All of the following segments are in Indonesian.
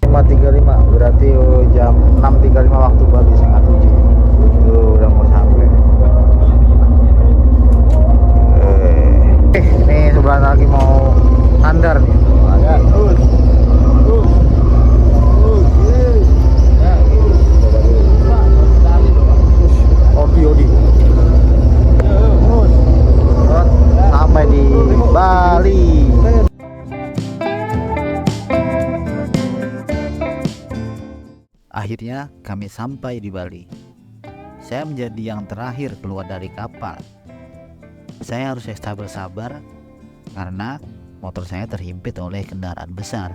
5.35 berarti jam 6.35 waktu Bali, setengah 7 itu udah mau sampai. Ini sebelah lagi mau sandar nih. Odi. Sampai di Bali. Akhirnya kami sampai di Bali. Saya menjadi yang terakhir keluar dari kapal. Saya harus ekstra bersabar karena motor saya terhimpit oleh kendaraan besar.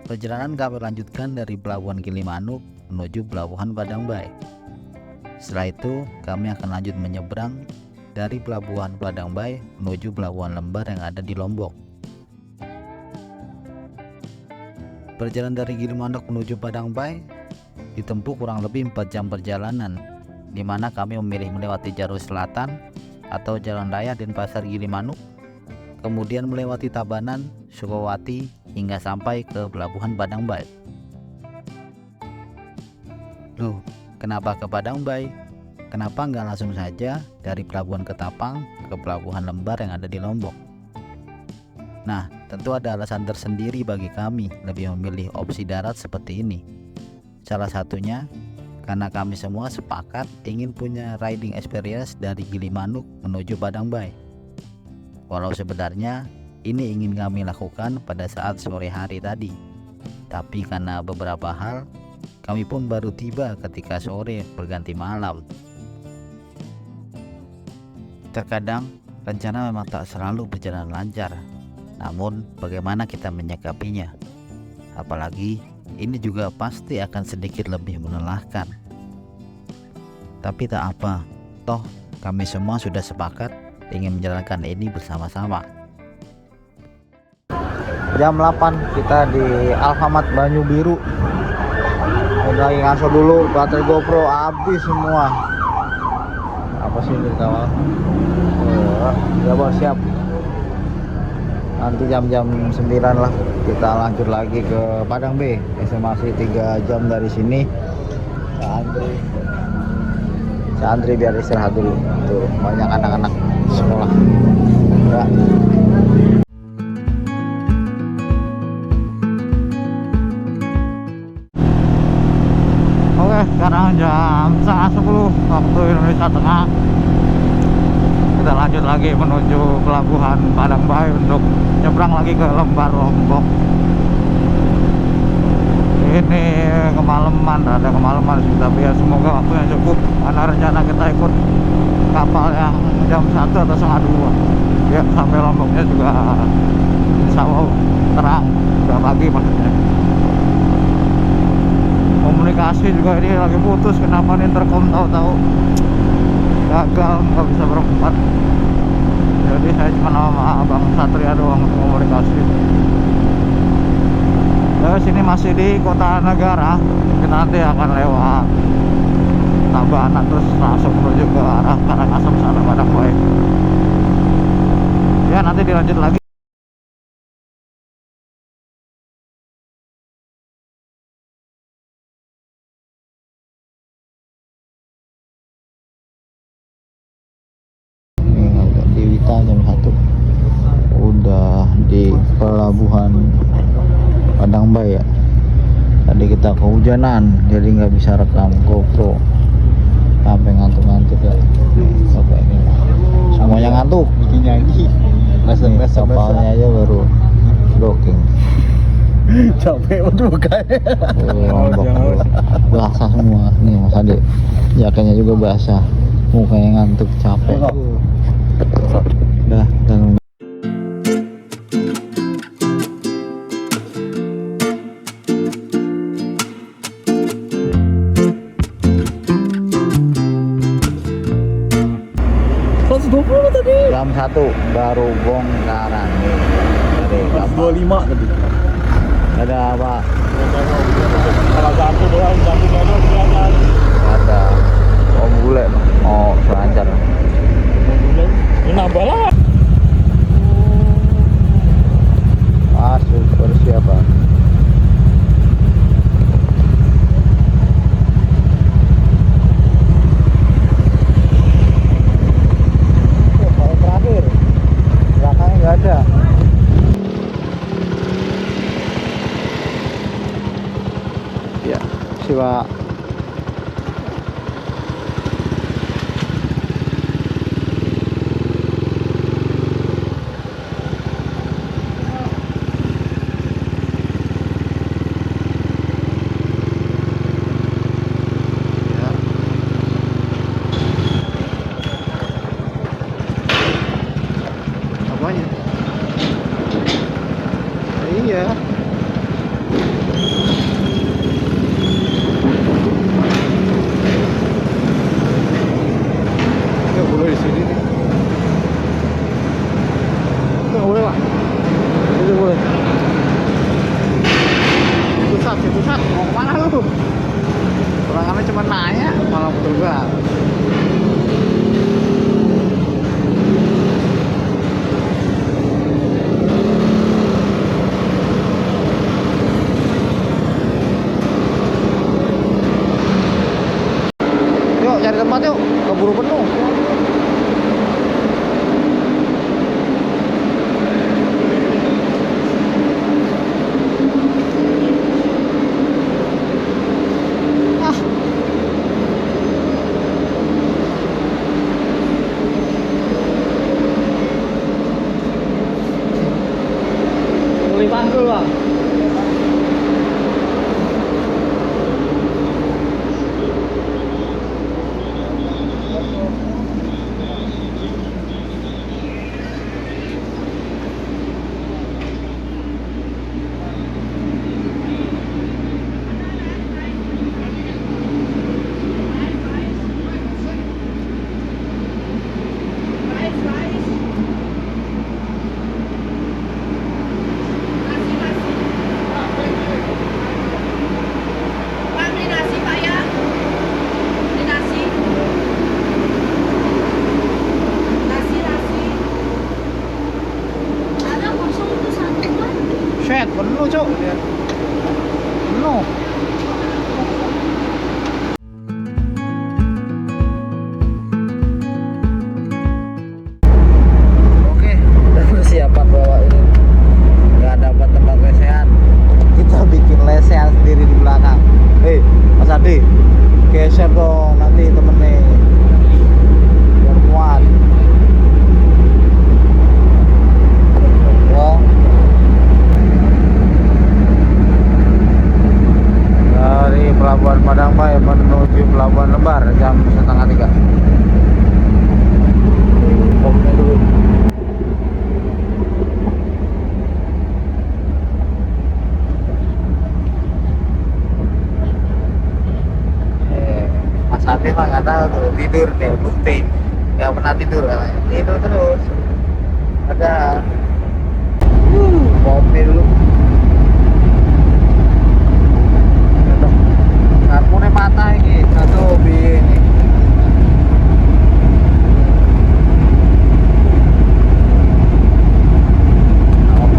Perjalanan kami lanjutkan dari Pelabuhan Gilimanuk menuju Pelabuhan Padangbai. Setelah itu kami akan lanjut menyeberang dari Pelabuhan Padangbai menuju Pelabuhan Lembar yang ada di Lombok. Perjalanan dari Gilimanuk menuju Padangbai ditempuh kurang lebih 4 jam perjalanan, di mana kami memilih melewati jalur selatan atau Jalan Raya Denpasar Gilimanuk, kemudian melewati Tabanan, Sukawati hingga sampai ke Pelabuhan Padangbai. Loh, kenapa ke Padangbai? Kenapa nggak langsung saja dari Pelabuhan Ketapang ke Pelabuhan Lembar yang ada di Lombok? Nah, tentu ada alasan tersendiri bagi kami lebih memilih opsi darat seperti ini. Salah satunya karena kami semua sepakat ingin punya riding experience dari Gilimanuk menuju Padangbai. Walau sebenarnya ini ingin kami lakukan pada saat sore hari tadi, tapi karena beberapa hal kami pun baru tiba ketika sore berganti malam. Terkadang rencana memang tak selalu berjalan lancar, namun bagaimana kita menyikapinya? Apalagi ini juga pasti akan sedikit lebih melelahkan. Tapi tak apa, toh kami semua sudah sepakat ingin menjalankan ini bersama-sama. Jam 8 kita di Alfamart Banyu Biru. Udah lagi ngaso dulu, baterai GoPro habis semua. Apa sih ini kawal? Ya bos, siap. Nanti jam-jam 9 lah kita lanjut lagi ke Padang B. Masih 3 jam dari sini. Saya antri biar istirahat dulu. Tuh, banyak anak-anak sekolah. Ya. Oke, sekarang jam setengah 10 waktu Indonesia Tengah. Kita lanjut lagi menuju Pelabuhan Padangbai untuk nyebrang lagi ke Lembar, Lombok. Ini kemalaman, ada kemalaman sih, tapi ya semoga waktunya cukup karena rencana kita ikut kapal yang jam 1 atau setengah 2 ya, sampai Lomboknya juga insya Allah terang, udah pagi maksudnya. Komunikasi juga ini lagi putus, kenapa nih intercom tahu-tahu gagal, nggak bisa berempat. Jadi saya cuma sama Abang Satria doang untuk komunikasi. Terus ini masih di Kota Negara, kita nanti akan lewat Tabanan terus langsung menuju ke arah Karangasem sana Padangbai. Ya nanti dilanjut lagi. Jam 1 udah di Pelabuhan Padangbai ya. Tadi kita kehujanan jadi nggak bisa rekam GoPro sampai ngantuk-ngantuk ya. Sampai ini semuanya ngantuk, bikin nyanyi. Kapalnya aja baru docking. Capek udah bukanya. Basah semua nih Mas Ade, jaketnya juga basah, mukanya ngantuk capek. Dah, dan jam 1 baru bongkaran nih. Dari 25 tadi. Ada apa? Kalau satu doang, satu doang. Ada om bule mau selancar. Ini nambah lah. Pak. Apanya? Iya. Nggak boleh di sini nih. Nggak boleh Pak. Itu boleh. Itu sat. Mau kemana lu? Perangannya cuma nanya, malah putar balik. Yuk cari tempat yuk, keburu penuh. Ah. Beli panggul Bang. Set, penuh cok. Penuh. Oke, udah persiapan bawa ini. Nggak dapat tempat lesehan. Kita bikin lesehan sendiri di belakang. Hei, Mas Adi, geser dong nanti temennya. Biar muat. Dong. Dari Pelabuhan Padangbai menuju Pelabuhan Lembar jam 2:30. Oke dulu. Mas Ati mah nggak tahu tuh, tidur nih, bukti nggak pernah tidur katanya. Tidur terus. Ada kopi dulu. Lampunya mata ini, satu ini.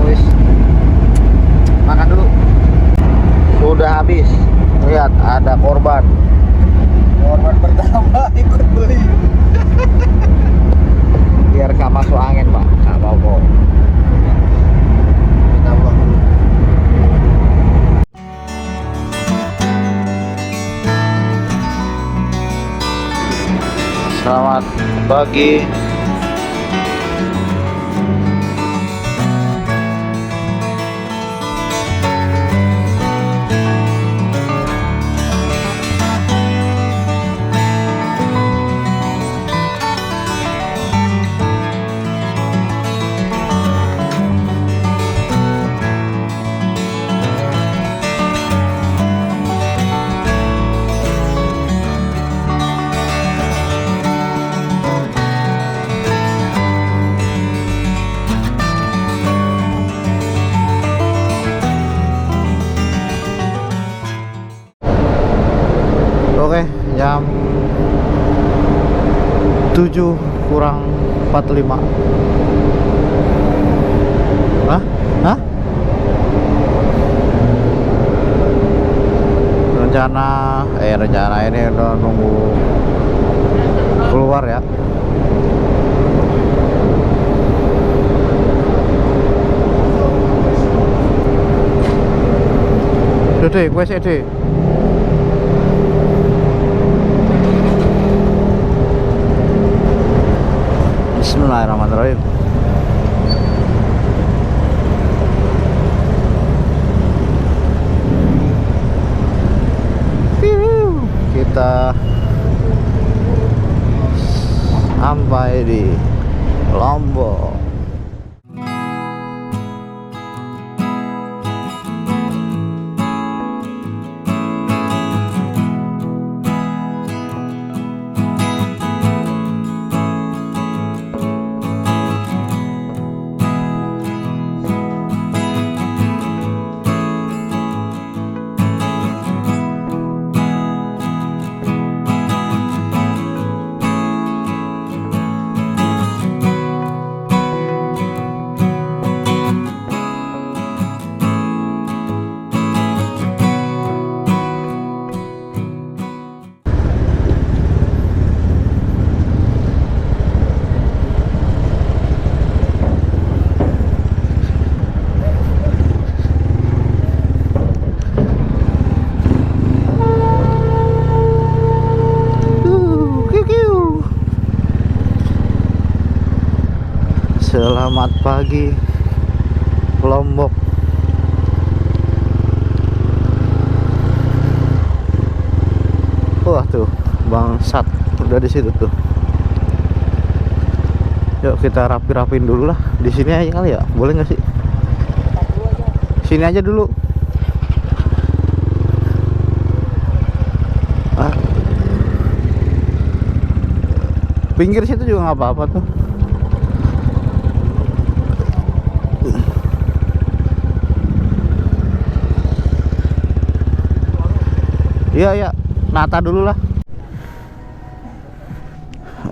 Wis. Makan dulu. Sudah habis. Lihat ada korban. Korban pertama ikut beli. Biar gak masuk angin Pak, gak apa-apa. Kita buang dulu. Selamat pagi. Oke, jam 7:45. Hah? Hah? Rencana ini udah nunggu keluar ya. Udah deh, gue sih deh. Bismillahirrahmanirrahim. Kita sampai di Lombok. Selamat pagi Lombok. Wah tuh bangsat udah di situ tuh. Yuk kita rapi-rapin dulu lah. Di sini aja kali ya, boleh nggak sih? Sini aja dulu. Pinggir situ juga nggak apa-apa tuh. Iya ya, nata dulu lah.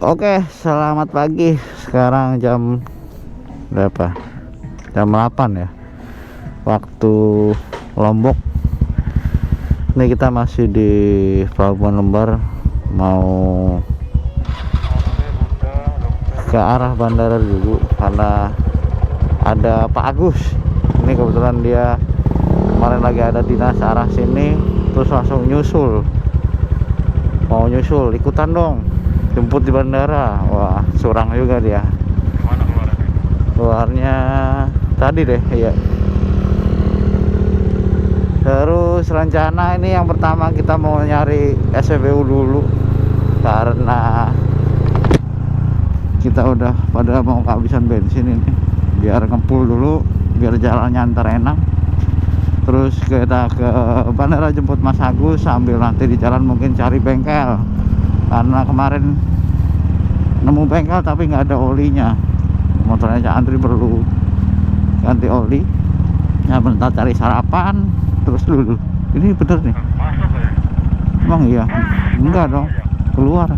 Oke, selamat pagi. Sekarang jam berapa? Jam 8 ya. Waktu Lombok. Ini kita masih di Pelabuhan Lembar, mau ke arah bandara dulu karena ada Pak Agus. Ini kebetulan dia kemarin lagi ada dinas arah sini. Terus langsung nyusul, mau nyusul ikutan dong, jemput di bandara. Wah curang juga dia. Mana keluarnya? Keluarnya tadi deh ya. Terus rencana ini yang pertama kita mau nyari SPBU dulu karena kita udah pada mau kehabisan bensin ini, biar ngepul dulu biar jalannya antar enak. Terus kita ke bandara jemput Mas Agus sambil nanti di jalan mungkin cari bengkel karena kemarin nemu bengkel tapi nggak ada olinya. Motornya Cak Andri perlu ganti oli. Ya bentar cari sarapan terus dulu. Ini bener nih. Masuk ya? Emang iya? Enggak dong, keluar.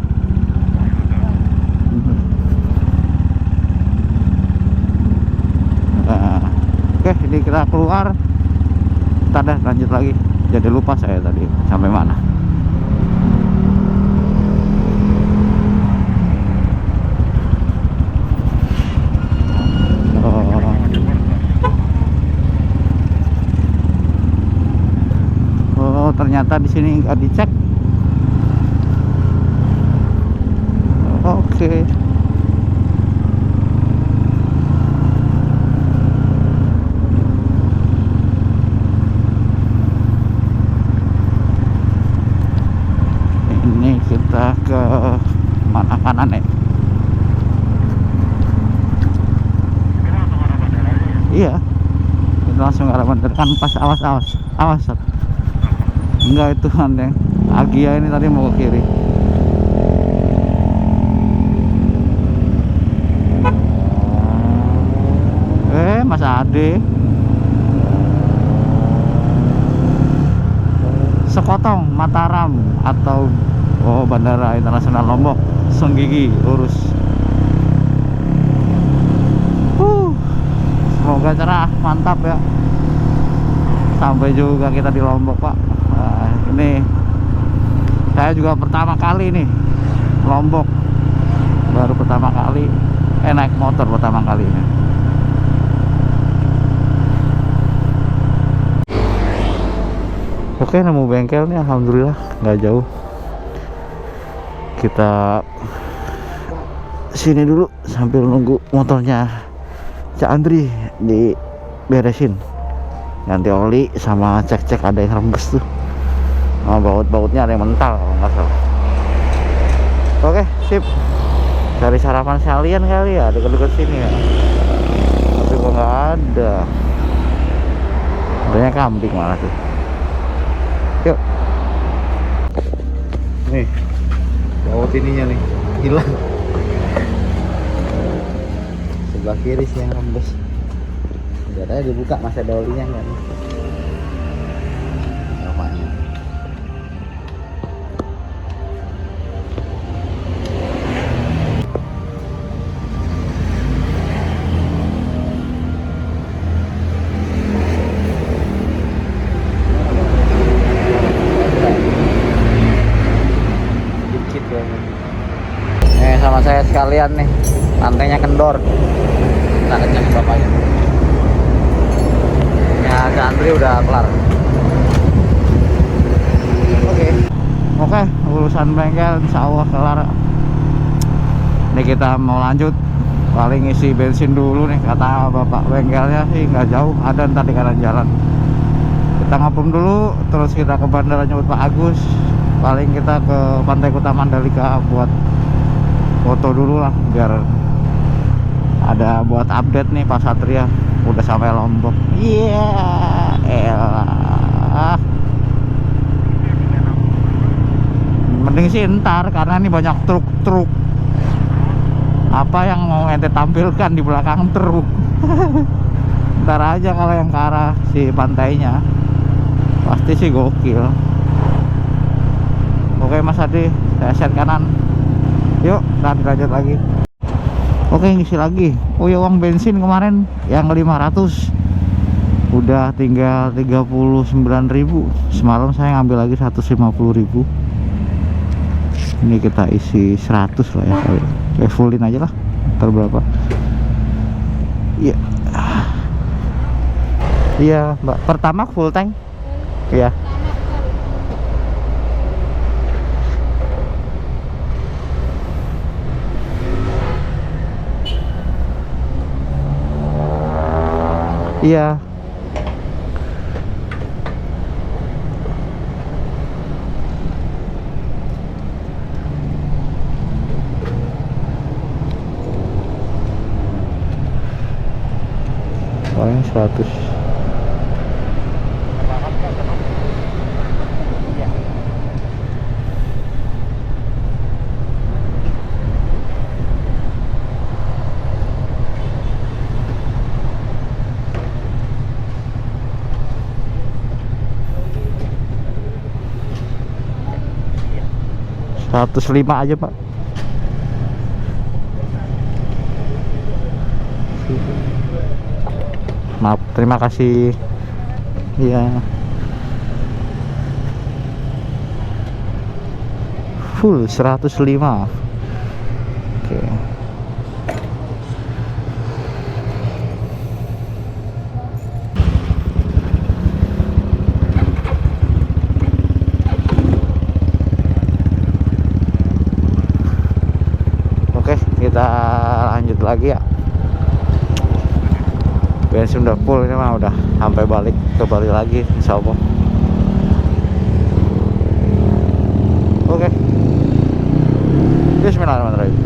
Nah, oke ini kita keluar. Ntar dah lanjut lagi, jadi lupa saya tadi sampai mana. Oh ternyata di sini nggak dicek. Oke. Kita ke mana kanan ya? Iya, kita langsung ke arah bandara kan pas. Awas. Enggak itu Andeng. Agia ini tadi mau ke kiri. Mas Ade. Sekotong Mataram atau Bandara Internasional Lombok Senggigi lurus. Semoga cerah, mantap ya. Sampai juga kita di Lombok Pak. Nah, ini saya juga pertama kali nih Lombok, baru pertama kali naik motor pertama kali ini. Oke, nemu bengkel nih, alhamdulillah nggak jauh. Kita sini dulu sambil nunggu motornya Cak Andri diberesin, ganti oli sama cek-cek ada yang rembes tuh. Baut-bautnya ada yang mental kalau nggak salah. Oke, sip. Cari sarapan sekalian kali ya dekat-dekat sini ya. Tapi kok nggak ada. Adanya kambing malah tuh. Yuk. Nih, baut ininya nih hilang. Sebelah kiri sih yang rembes. Biasanya dibuka masih ada olinya kan. Namanya. Sama saya sekalian nih, lantainya kendor. Kita kencang bapaknya. Ya, Andri udah kelar. Oke, urusan bengkel insya Allah kelar. Ini kita mau lanjut, paling isi bensin dulu nih. Kata bapak bengkelnya sih nggak jauh, ada ntar di kanan jalan. Kita ngapung dulu, terus kita ke bandara nyebut Pak Agus. Paling kita ke Pantai Kuta Mandalika buat foto dulu lah, biar ada buat update nih Pak Satria udah sampai Lombok. Iya, elah. Mending sih ntar, karena ini banyak truk-truk. Apa yang mau ente tampilkan di belakang truk? Ntar aja kalau yang ke arah si pantainya, pasti sih gokil. Oke Mas Adi, saya share kanan. Yuk, kita lanjut lagi. Oke, ngisi lagi. Oh ya, uang bensin kemarin yang 500 udah tinggal 39.000. Semalam saya ngambil lagi 150.000. Ini kita isi 100 lah ya kali. Fullin aja lah. Ntar berapa? Iya. Iya, Mbak. Pertama full tank. Iya. Iya. Paling 100. Ya. 105 aja Pak. Maaf, terima kasih. Iya. Full 105. Oke. Oke, kita lanjut lagi ya. Bensin udah full, ini mah udah sampai balik ke Bali lagi insya Allah. Oke. Bismillahirrahmanirrahim.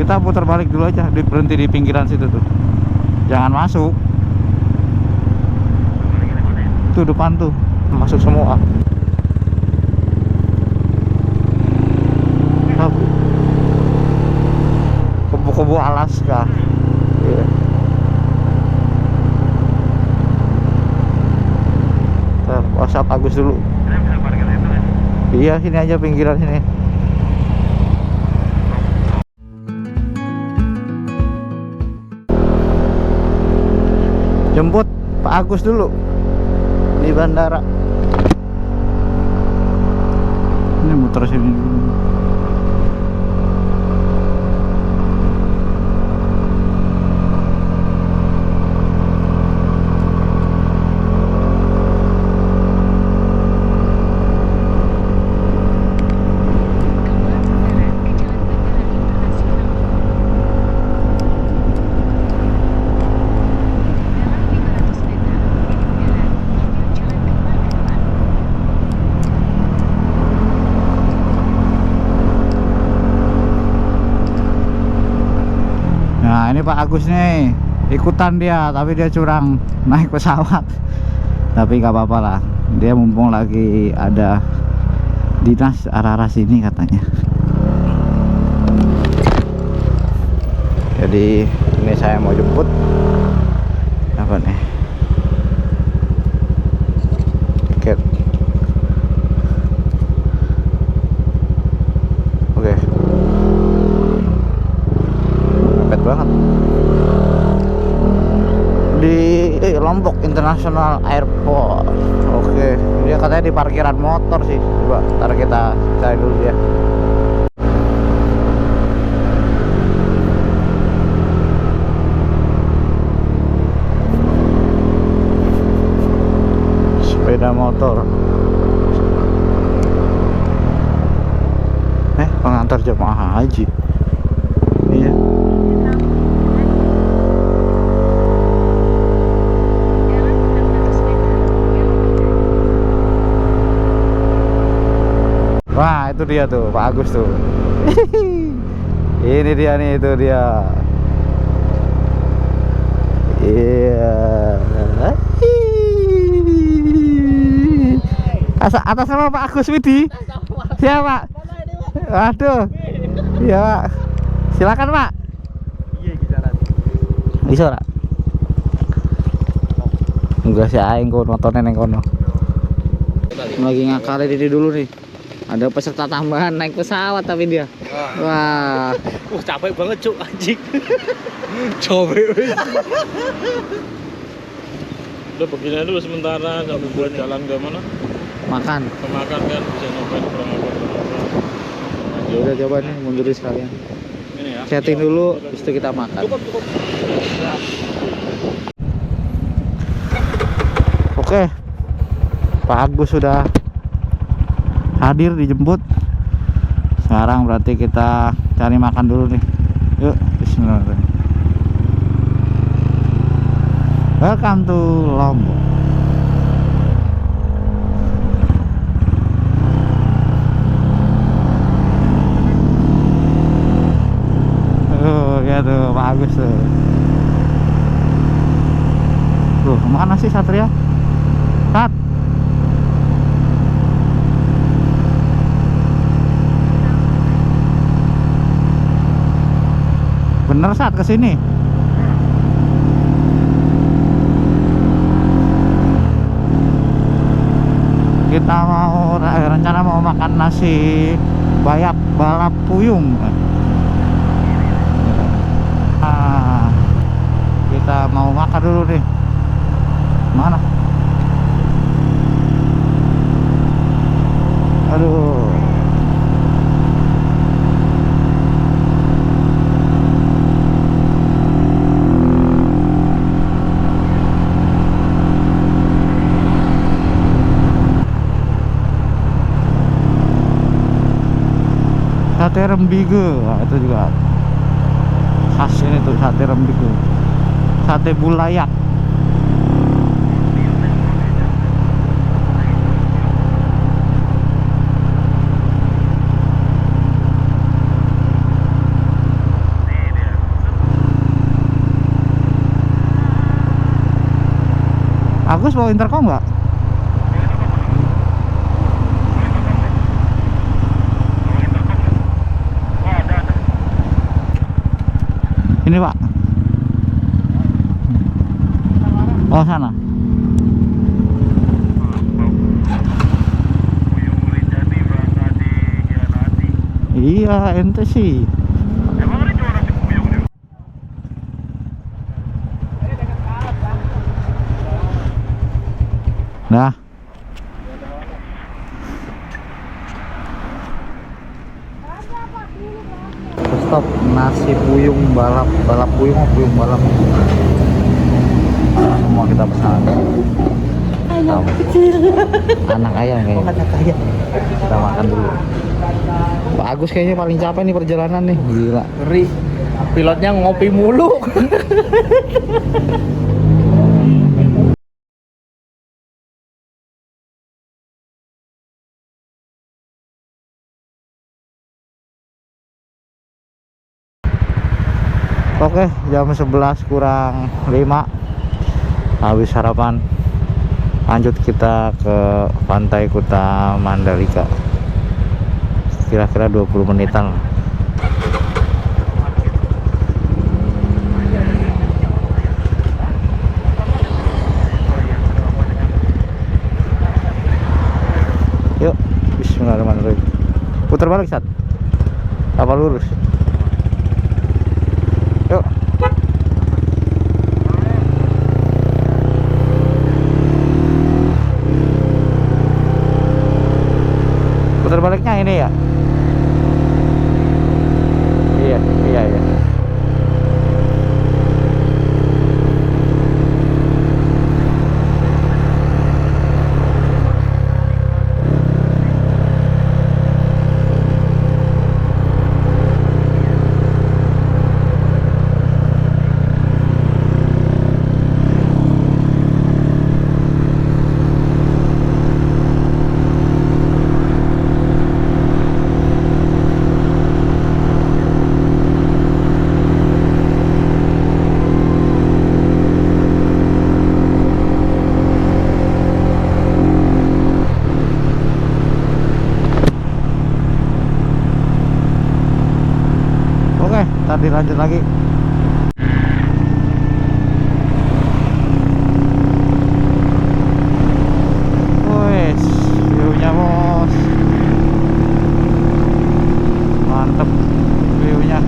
Kita putar balik dulu aja, berhenti di pinggiran situ tuh, jangan masuk tuh depan tuh, masuk semua. Kubu Alaska. Iya. Ntar WhatsApp Agus dulu. Iya, sini aja pinggiran sini. Jemput Pak Agus dulu di bandara. Ini muter sini dulu. Nah ini Pak Agus nih, ikutan dia, tapi dia curang naik pesawat. Tapi gak apa-apa lah, dia mumpung lagi ada dinas arah-arah sini katanya. Jadi ini saya mau jemput apa nih, tiket. Oke, mepet banget di Lombok International Airport. Oke, dia katanya di parkiran motor sih. Coba ntar kita cari dulu dia. Sepeda motor. Pengantar jemaah haji. Iya. Wah, itu dia tuh Pak Agus tuh. Ini dia nih, itu dia. Iya. Atas nama Pak Agus Widi. Siapa? Waduh. Iya Pak. Silakan Pak. Iya kisaran. Bisa ora? Enggak sih aing kok nontonnya neng kono. Lagi ngakali diri dulu nih. Ada peserta tambahan naik pesawat tapi dia. Wah. Capek banget cuk anjing. Capek. Udah begini dulu sementara sambil buat jalan ke mana? Makan. Makan kan bisa nyobain kurang apa. Ya udah coba nih mundur sekalian. Ini ya. Setting dulu, habis itu kita makan. Cukup. Oke. Pak Agus sudah hadir dijemput. Sekarang berarti kita cari makan dulu nih. Yuk, bismillahirrahmanirrahim. Welcome to Lombok. Ya tuh Pak Agus tuh. Tuh, kemana sih Satria? Sat. Bener Sat kesini. Kita mau rencana mau makan nasi bayap balap puyung. Kita mau makan dulu nih. Mana? Aduh. Sate rembige, nah, itu juga khas ini tuh sate rembige. Sate bulayak. Agus bawa intercom nggak? Ini Pak. Oh sana. Iya ente sih. Nah. Stop nasi puyung balap puyung apa puyung balap semua kita pesan. Ayam kecil. Anak ayam kayaknya. Anak ayam. Kita makan dulu. Pak Agus kayaknya paling capek nih perjalanan nih, gila. Ngeri. Pilotnya ngopi mulu. Oke, jam 11 kurang 5 habis sarapan. Lanjut kita ke Pantai Kuta Mandalika. Kira-kira 20 menitan lah. Yuk, bismillahirrahmanirrahim. Putar balik Sat. Apa lurus? Yuk. Putar baliknya ini ya? Iya, iya, iya. Oke, tadi lanjut lagi. Wes, view-nya bos. Mantep view-nya.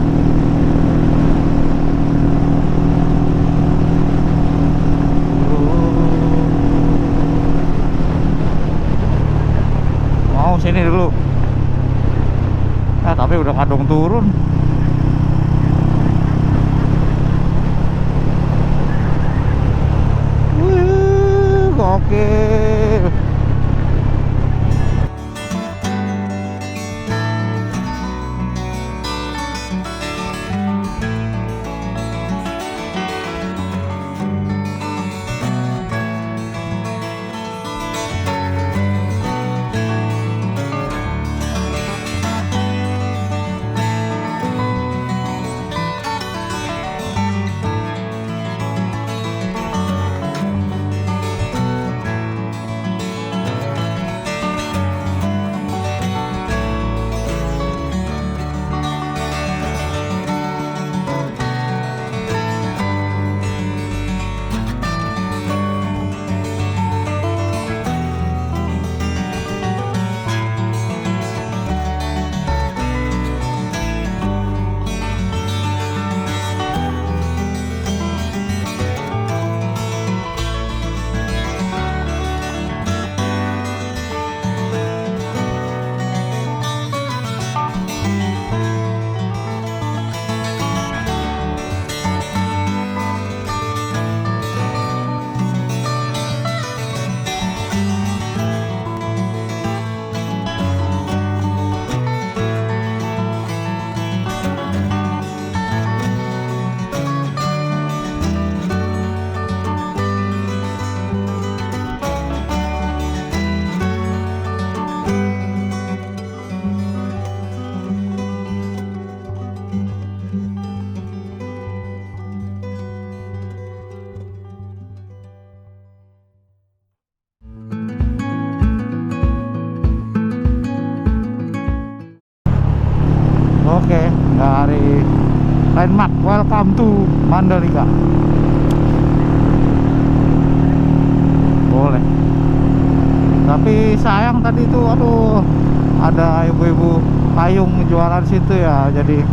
Mau sini dulu. Tapi udah kadung turun. Gokil. Landmark, welcome to Mandalika. Boleh. Tapi sayang tadi itu, aduh, ada ibu-ibu payung jualan situ ya, jadi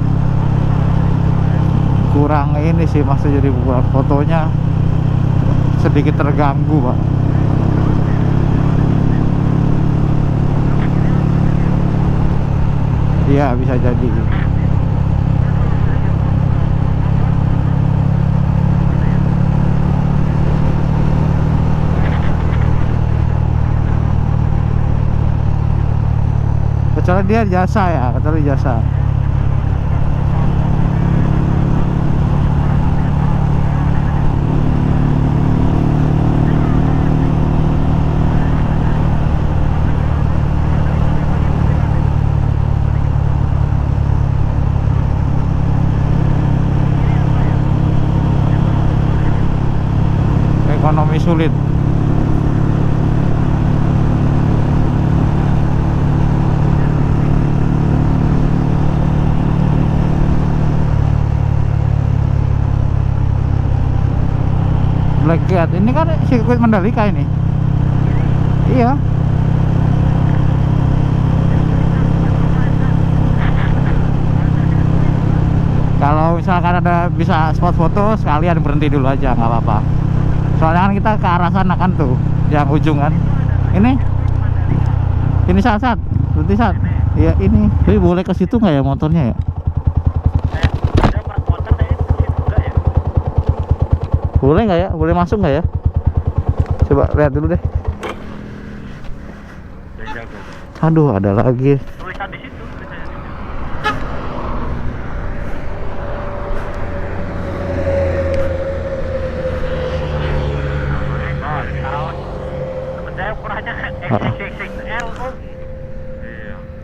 kurang ini sih, maksudnya jadi buat fotonya sedikit terganggu, Pak. Iya, bisa jadi. Kecuali dia jasa ya, kecuali jasa. Ekonomi sulit. Black Gate ini kan sirkuit Mandalika ini. Iya. Kalau misalkan ada bisa spot foto, sekalian berhenti dulu aja, nggak apa-apa. Soalnya kan kita ke arah sana kan tuh, yang ujung kan. Ini saat berhenti saat. Iya ini. Tapi boleh ke situ nggak ya motornya ya? Boleh nggak ya? Boleh masuk nggak ya? Coba lihat dulu deh. Aduh, ada lagi. Tulisan di situ.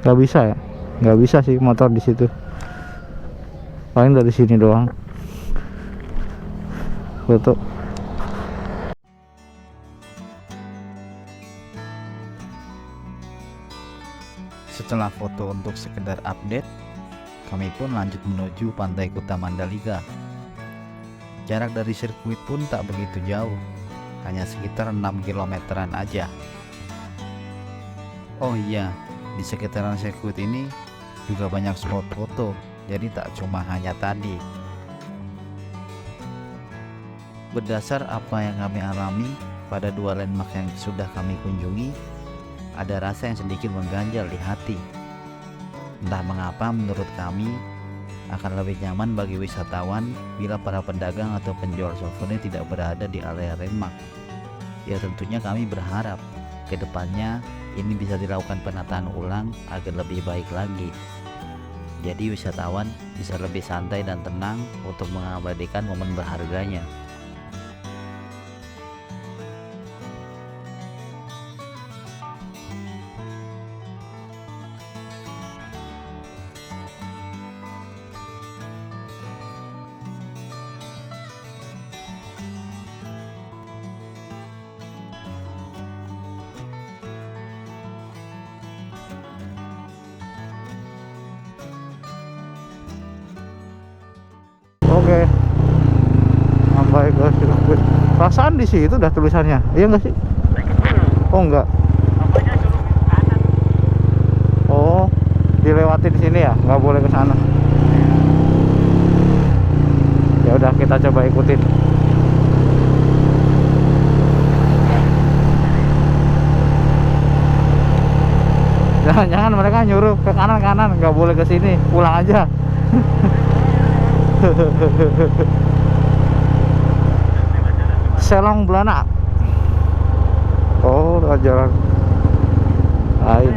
Nggak bisa ya? Nggak bisa sih motor di situ. Paling dari sini doang. Foto. Setelah foto untuk sekedar update, kami pun lanjut menuju Pantai Kuta Mandalika. Jarak dari sirkuit pun tak begitu jauh, hanya sekitar 6 kilometeran aja. Oh iya, di sekitaran sirkuit ini juga banyak spot foto, jadi tak cuma hanya tadi. Berdasar apa yang kami alami pada 2 landmark yang sudah kami kunjungi, ada rasa yang sedikit mengganjal di hati. Entah mengapa menurut kami akan lebih nyaman bagi wisatawan bila para pedagang atau penjual souvenir tidak berada di area landmark. Ya tentunya kami berharap kedepannya ini bisa dilakukan penataan ulang agar lebih baik lagi. Jadi wisatawan bisa lebih santai dan tenang untuk mengabadikan momen berharganya. Oke. Sampai ke sirkuit. Perasaan di situ udah tulisannya. Iya enggak sih? Oh enggak. Oh, dilewati di sini ya, nggak boleh ke sana. Ya udah, kita coba ikutin. Jangan-jangan mereka nyuruh ke kanan, nggak boleh ke sini, pulang aja. Selong Belana. Oh, jalan lain.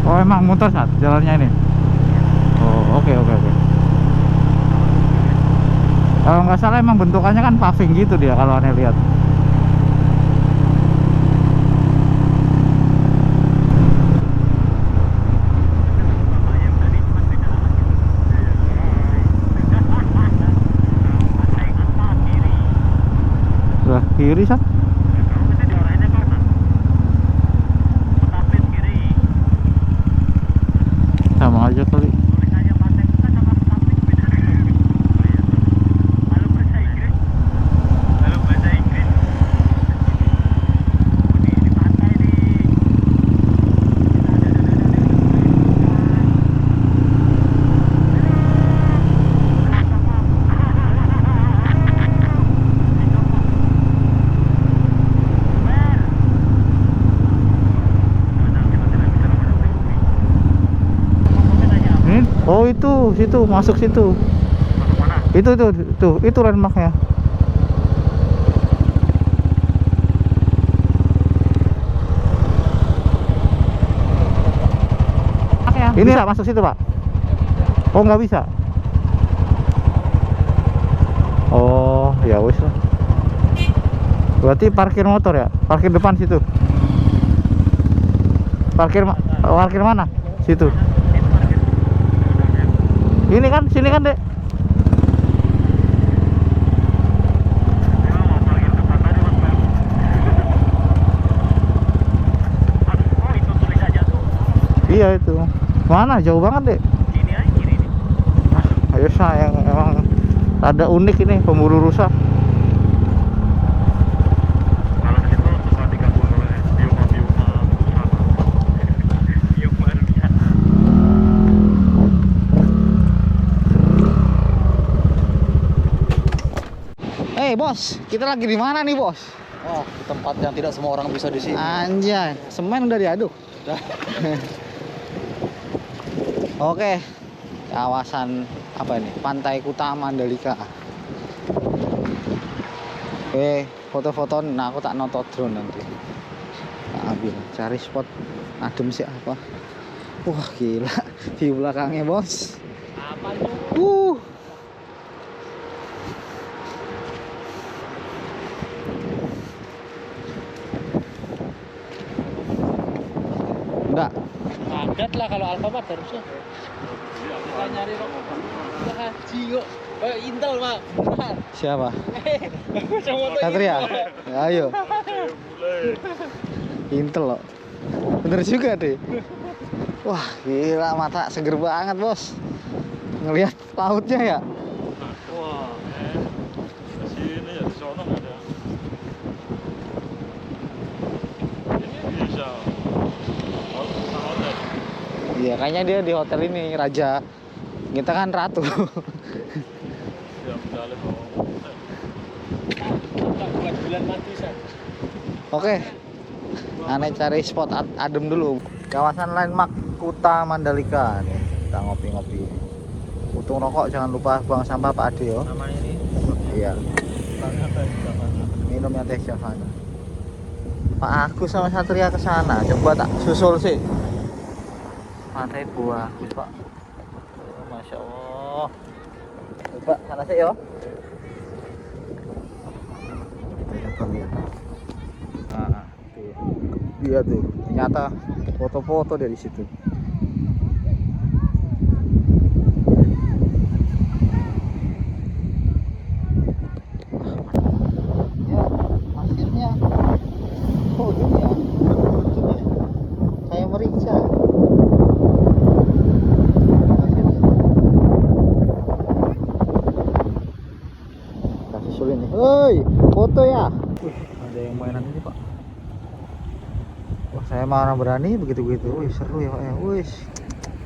Oh, emang muter saat jalannya ini. Oh, oke. Kalau nggak salah emang bentukannya kan paving gitu dia kalau aneh lihat. kiri san. Sama aja kali. Oh itu, situ masuk situ. Itu landmarknya. Ini bisa masuk situ Pak? Oh nggak bisa. Oh ya wis lah. Berarti parkir motor ya? Parkir depan situ. Parkir mana? Situ. Ini kan, sini kan Dek. Iya itu. Mana jauh banget Dek. Ayo sayang, emang ada unik ini pemburu rusa. Bos, kita lagi di mana nih bos? Oh, tempat yang tidak semua orang bisa di sini. Anjay, semen udah diaduk. Oke, kawasan apa ini? Pantai Kuta Mandalika. Foto-foto. Nah, aku tak noto drone nanti. Tak ambil, cari spot adem sih apa? Wah gila, di belakangnya bos. Apa itu? Enggak. Padat lah kalau Alfamart harusnya. Kita nyari rokok. Udah haji kok. Kayak Intel, Pak. Beneran. Siapa? Sama Satria. Ya, ayo. Intel loh. Bener juga deh. Wah, gila mata seger banget, Bos. Ngelihat lautnya ya. Wah, di sini ya, di sana nggak ada. Ini bisa. Iya, kayaknya dia di hotel ini raja. Kita kan ratu. Ya, medali kok. Bulan mati san. Oke. Aneh cari spot adem dulu. Kawasan landmark Kuta Mandalika nih. Kita ngopi-ngopi. Untung rokok jangan lupa buang sampah Pak Ade yo. Nama ini. Iya. Apa Minumnya teh Savana. Pak Agus sama Satria ke sana. Coba tak susul sih. Pantai Buah Agus, Pak. Oh, Masya Allah. Coba sana sih yo. Kita coba lihat. Nah, tuh. Dia tuh. Ternyata foto-foto dari situ. Ya, hasilnya. Oh, ini ya. Lucunya. Kayak merica. Kita susulin nih. Hoi, foto ya. Ada yang mainan ini, Pak. Wah, saya mana berani begitu-begitu. Wih, seru ya, Pak ya. Wih.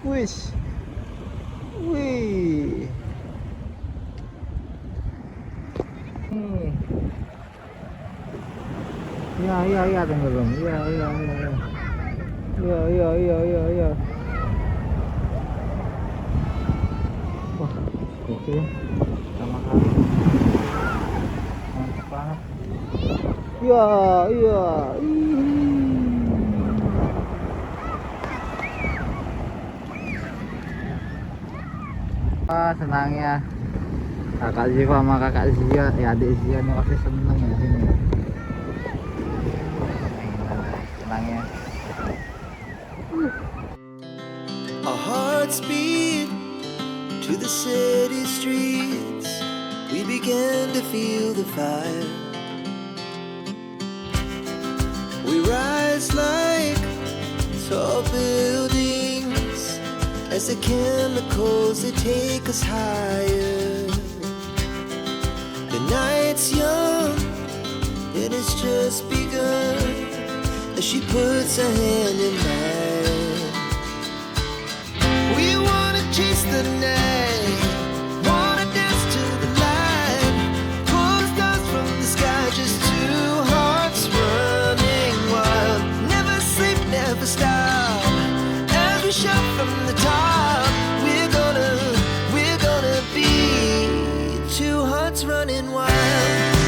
Wih. Wih. Iya tenggelam. Iya. Iya. Wah, oke. Sama kali. Mantap banget. Iya. Ah, senangnya kakak Ziva sama kakak Zia, ya adik Zia nih pasti seneng ya sini. Senangnya. Our hearts beat to the city streets. We began to feel the fire. rise like tall buildings as the chemicals they take us higher. The night's young, it has just begun as she puts her hand in mine. We wanna chase the night, wanna dance to the light, pull the stars from the sky, just two hearts running wild. Never sleep, never stop, as we shout from the top. We're gonna be two hearts running wild.